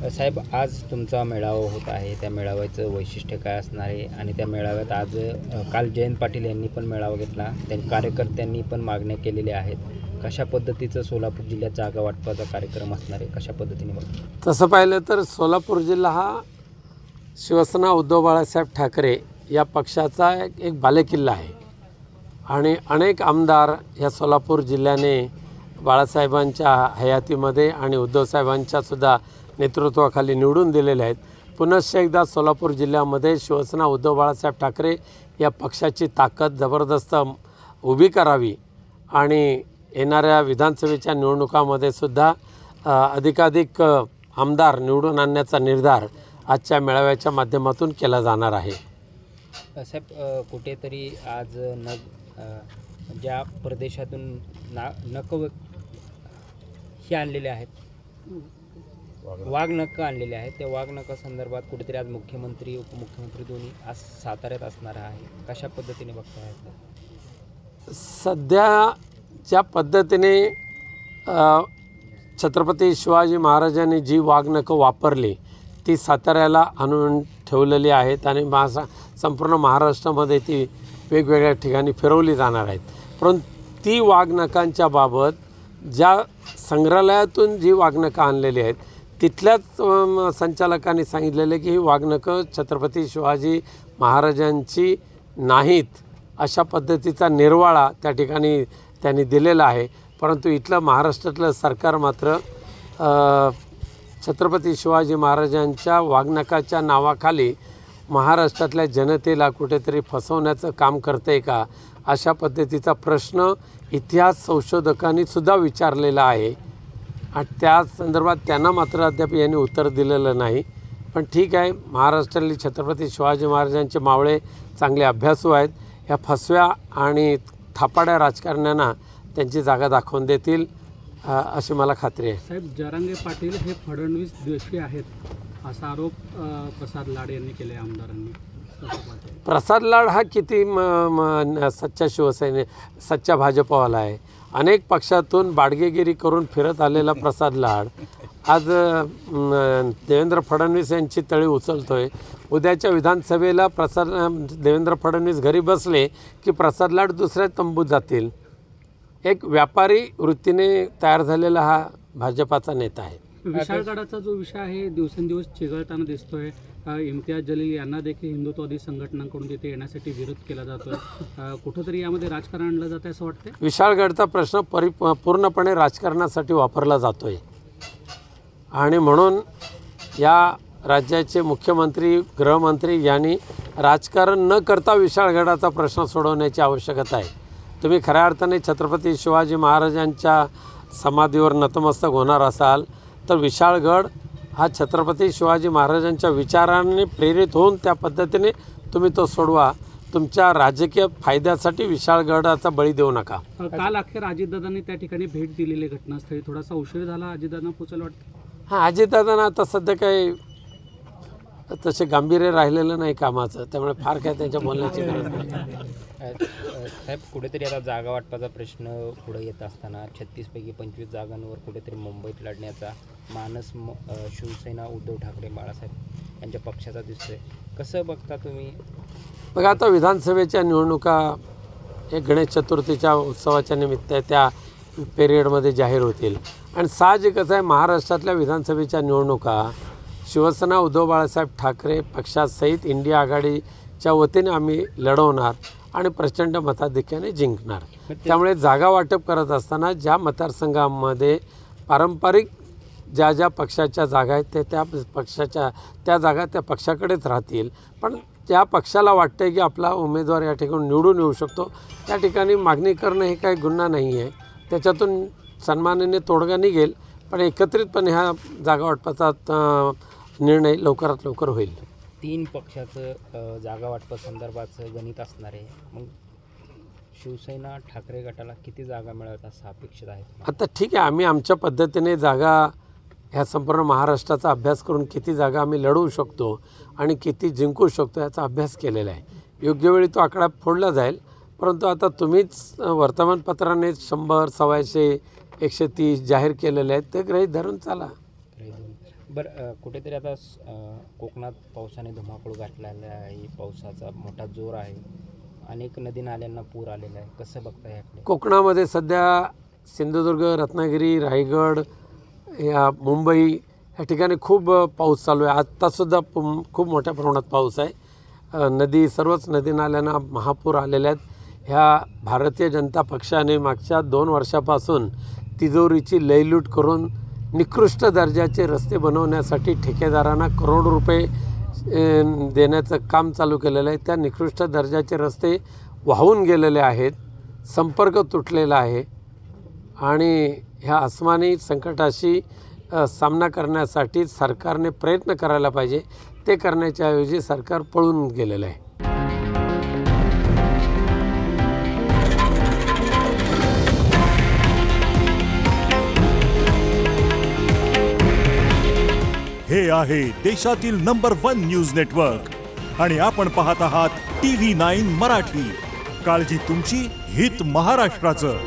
साहेब, आज तुमचा मेळावा होत आहे. त्या मेळाव्याचं वैशिष्ट्य काय असणार आहे? आणि त्या मेळाव्यात आज काल जयंत पाटील यांनी पण मेळावा घेतला. त्यांनी कार्यकर्त्यांनी पण मागण्या केलेल्या आहेत. कशा पद्धतीचं सोलापूर जिल्ह्यात जागा वाटपाचा कार्यक्रम असणार आहे? कशा पद्धतीने बघतो? तसं पाहिलं तर सोलापूर जिल्हा हा शिवसेना उद्धव बाळासाहेब ठाकरे या पक्षाचा एक बालेकिल्ला आहे आणि अनेक आमदार या सोलापूर जिल्ह्याने बाळासाहेबांच्या हयातीमध्ये आणि उद्धवसाहेबांच्या सुद्धा नेतृत्वाखाली निवडून दिलेले आहेत. पुनश्च एकदा सोलापूर जिल्ह्यामध्ये शिवसेना उद्धव बाळासाहेब ठाकरे या पक्षाची ताकद जबरदस्त उभी करावी आणि येणाऱ्या विधानसभेच्या निवडणुकामध्ये सुद्धा अधिकाधिक आमदार निवडून आणण्याचा निर्धार आजच्या मेळाव्याच्या माध्यमातून केला जाणार आहे. साहेब, कुठेतरी आज ज्या प्रदेशातून नख हे आणलेले आहेत, वाघनख आणलेले आहेत, त्या वाघनखा संदर्भात कुठेतरी आज मुख्यमंत्री उपमुख्यमंत्री दोन्ही आज साताऱ्यात असणार आहे. कशा पद्धतीने बघताय? सध्या ज्या पद्धतीने छत्रपती शिवाजी महाराजांनी जी वाघनखं वापरली ती साताऱ्याला आणून ठेवलेली आहेत आणि संपूर्ण महाराष्ट्रामध्ये ती वेगवेगळ्या ठिकाणी फिरवली जाणार आहेत. परंतु ती वाघनखांच्या बाबत ज्या संग्रहालयातून जी वाघनखं आणलेली आहेत तिथल्याच संचालकांनी सांगितलेले की ही वाघनखं छत्रपती शिवाजी महाराजांची नाहीत अशा पद्धतीचा निर्वाळा त्या ठिकाणी त्यांनी दिलेला आहे. परंतु इथलं महाराष्ट्रातलं सरकार मात्र छत्रपती शिवाजी महाराजांच्या वाघनखाच्या नावाखाली महाराष्ट्रातल्या जनतेला कुठेतरी फसवण्याचं काम करते आहे का, अशा पद्धतीचा प्रश्न इतिहास संशोधकांनी सुद्धा विचारलेला आहे आणि त्या संदर्भात त्यांना मात्र अद्याप यांनी उत्तर दिलेलं नाही. पण ठीक आहे, महाराष्ट्रातली छत्रपती शिवाजी महाराजांचे मावळे चांगले अभ्यासू आहेत. ह्या फसव्या आणि थापाड्या राजकारण्यांना त्यांची जागा दाखवून देतील अशी मला खात्री आहे. साहेब, जरांगे पाटील हे फडणवीस द्वेषी आहेत असा आरोप प्रसाद लाड यांनी केले आमदारांनी. प्रसाद लाड हा किती सच्चा सच्चा भाजपवाला आहे. अनेक पक्षातून बाडगेगिरी करून फिरत आलेला प्रसाद लाड आज देवेंद्र फडणवीस यांची तळी उचलतोय. उद्याच्या विधानसभेला देवेंद्र फडणवीस घरी बसले की प्रसाद लाड दुसऱ्या तंबूत जातील. एक व्यापारी वृत्तीने तयार झालेला हा भाजपाचा नेता आहे. विशाळगडाचा जो विषय आहे दिवसेंदिवस चिघळताना दिसतोय. इम्तियाज जलील यांना देखील हिंदुत्ववादी संघटनांकडून तिथे येण्यासाठी विरोध केला जातोय. कुठंतरी यामध्ये राजकारण आणलं जातं असं वाटतं. विशाळगडचा प्रश्न पूर्णपणे राजकारणासाठी वापरला जातोय आणि म्हणून या राज्याचे मुख्यमंत्री गृहमंत्री यांनी राजकारण न करता विशाळगडाचा प्रश्न सोडवण्याची आवश्यकता आहे. तुम्ही खऱ्या अर्थाने छत्रपती शिवाजी महाराजांच्या समाधीवर नतमस्तक होणार असाल तर विशाळगड हा छत्रपती शिवाजी महाराजांच्या विचारांनी प्रेरित होऊन त्या पद्धतीने तुम्ही तो सोडवा. तुमच्या राजकीय फायद्यासाठी विशाळगडाचा बळी देऊ नका. काल अखेर अजितदादांनी त्या ठिकाणी भेट दिलेली घटनास्थळी थोडासा उशीर झाला अजितदादांना पोचायला वाटतं. हां, अजितदादांना आता सध्या काही तसे गांभीर्य राहिलेलं नाही कामाचं, त्यामुळे फार काय त्यांच्या बोलण्याची गरज नाही. साहेब, कुठेतरी आता जागा वाटपाचा प्रश्न पुढे येत असताना 36पैकी 25 जागांवर कुठेतरी मुंबईत लढण्याचा मानस शिवसेना उद्धव ठाकरे बाळासाहेब यांच्या पक्षाचा दिसतोय. कसं बघता तुम्ही? बघा, आता विधानसभेच्या निवडणुका एक गणेश चतुर्थीच्या उत्सवाच्या निमित्त त्या पिरियडमध्ये जाहीर होतील आणि साहजिकच आहे महाराष्ट्रातल्या विधानसभेच्या निवडणुका शिवसेना उद्धव बाळासाहेब ठाकरे पक्षासहित इंडिया आघाडीच्या वतीने आम्ही लढवणार आणि प्रचंड मताधिक्याने जिंकणार. त्यामुळे जागा वाटप करत असताना ज्या मतदारसंघामध्ये पारंपरिक ज्या पक्षाच्या जागा आहेत त्या जागा त्या पक्षाकडेच राहतील. पण ज्या पक्षाला वाटतं की आपला उमेदवार या ठिकाणी निवडून येऊ शकतो त्या ठिकाणी मागणी करणं हे काही गुन्हा नाही आहे. त्याच्यातून सन्मानाने तोडगा निघेल. पण एकत्रितपणे ह्या जागा वाटपाचा निर्णय लवकरात लवकर होईल. 3 पक्षाचं जागा वाटपासंदर्भाचं गणित असणार आहे. मग शिवसेना ठाकरे गटाला किती जागा मिळत असं अपेक्षित आहे? आता ठीक आहे, आम्ही आमच्या पद्धतीने जागा ह्या संपूर्ण महाराष्ट्राचा अभ्यास करून किती जागा आम्ही लढवू शकतो आणि किती जिंकू शकतो याचा अभ्यास केलेला आहे. योग्य वेळी तो आकडा फोडला जाईल. परंतु आता तुम्हीच वर्तमानपत्राने 100, 125, 130 जाहीर केलेले आहेत ते गृहीत धरून चाला. बरं कुठेतरी आता कोकणात पावसाने धुमाकूळ घातलेला आहे, पावसाचा मोठा जोर आहे, अनेक नदी नाल्यांना पूर आलेला आहे, कसं बघता याकडे? कोकणामध्ये सध्या सिंधुदुर्ग, रत्नागिरी, रायगड, या मुंबई या ठिकाणी खूप पाऊस चालू आहे. आत्तासुद्धा खूप मोठ्या प्रमाणात पाऊस आहे. सर्वच नदी नाल्यांना महापूर आलेले आहेत. ह्या भारतीय जनता पक्षाने मागच्या 2 वर्षापासून तिजोरीची लयलूट करून निकृष्ट दर्जाचे रस्ते बनवण्यासाठी ठेकेदारांना करोड रुपये देण्याचं काम चालू केलेलं आहे. त्या निकृष्ट दर्जाचे रस्ते वाहून गेलेले आहेत, संपर्क तुटलेला आहे आणि ह्या अस्मानी संकटाशी सामना करण्यासाठी सरकारने प्रयत्न करायला पाहिजे. ते करण्याच्या ऐवजी सरकार पळून गेलेलं आहे. हे आहे देशातील नंबर 1 न्यूज नेटवर्क आणि आपण पाहत आहात TV9 मराठी. काळजी तुमची, हित महाराष्ट्राचं.